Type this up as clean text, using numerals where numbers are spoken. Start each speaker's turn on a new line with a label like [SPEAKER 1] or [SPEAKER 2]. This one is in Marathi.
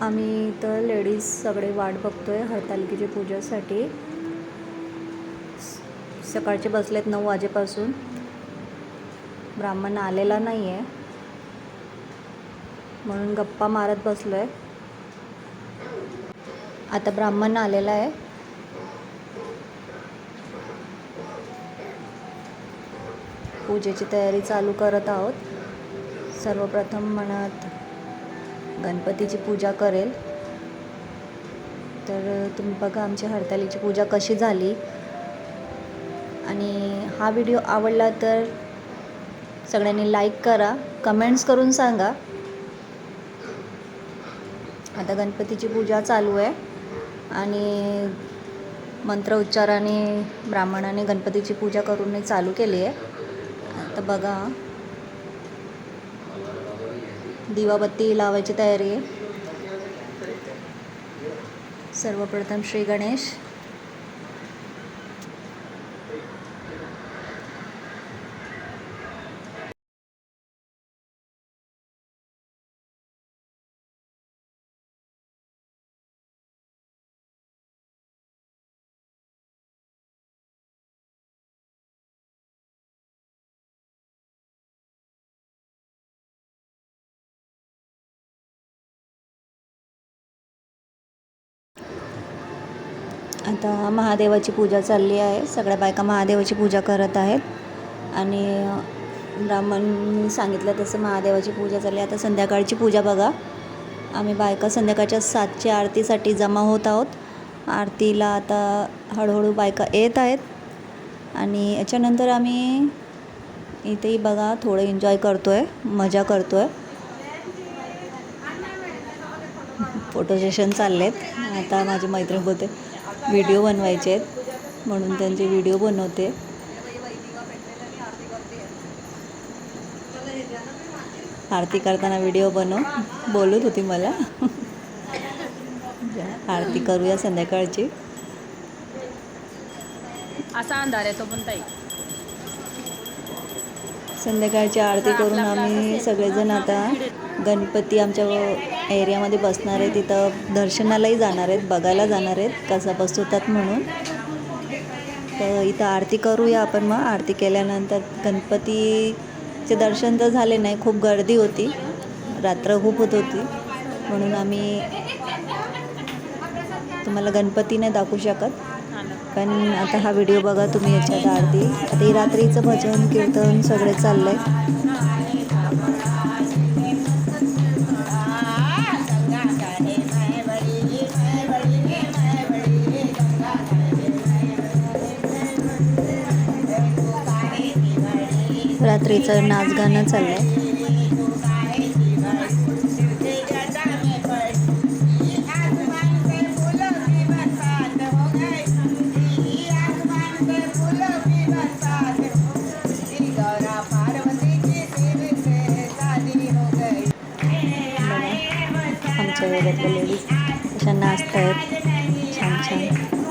[SPEAKER 1] आम्ही तर लेडीज सगळे वाट बघतोय हरतालिकेच्या पूजेसाठी। सकाळचे बसलेत 9 वाजेपासून, ब्राह्मण आलेला नाही आहे म्हणून गप्पा मारत बसलोय। आता ब्राह्मण आलेला आहे, पूजेची तयारी चालू करत आहोत। सर्वप्रथम म्हणत गणपतीची पूजा करेल। तर तुम्ही बघा आमची हरतालिकेची पूजा कशी झाली। आणि हा व्हिडिओ आवडला तर सगळ्यांनी लाईक करा, कमेंट्स करून सांगा। आता गणपतीची पूजा चालू आहे आणि मंत्र उच्चाराने ब्राह्मणाने गणपतीची पूजा करून चालू केली आहे। आता बघा दिवाबत्ती लावायची तयारी आहे। सर्वप्रथम श्री गणेश, आता महादेवाची पूजा चालली आहे। सगळ्या बायका महादेवाची पूजा करत आहेत आणि ब्राह्मण सांगितलं तसं महादेवाची पूजा चालली। आता संध्याकाळची पूजा बघा, आम्ही बायका संध्याकाळच्या 7ची आरतीसाठी जमा होत आहोत। आरतीला आता हळूहळू बायका येत आहेत आणि याच्यानंतर आम्ही इथेही बघा थोडं एन्जॉय करतोय, मजा करतोय। फोटो सेशन चाललेत। आता माझी मैत्रीण बोलते व्हिडिओ बनवायचे आहेत म्हणून त्यांचे व्हिडिओ बनवते। आरती करताना व्हिडिओ बनव बोलत होती मला। आरती करूया संध्याकाळची।
[SPEAKER 2] असा अंधार आहे तो पण ताई।
[SPEAKER 1] संध्याकाळची आरती करून आम्ही सगळेजण आता गणपती आमच्या एरियामध्ये बसणार आहे, तिथं दर्शनालाही जाणार आहेत, बघायला जाणार आहेत कसा बसवतात म्हणून। तर इथं आरती करूया आपण। मग आरती केल्यानंतर गणपतीचे दर्शन तर झाले नाही, खूप गर्दी होती, रात्र खूप होत होती म्हणून आम्ही तुम्हाला गणपती नाही दाखवू शकत। पण आता हा व्हिडिओ बघा तुम्ही याच्यात आरती। आता ही रात्रीचं भजन कीर्तन सगळे चाललंय। रात्रीचं नाच गाणं चाललंय। आमच्या वेळातल्या लेडीज अशा नाचत आहेत छान छान।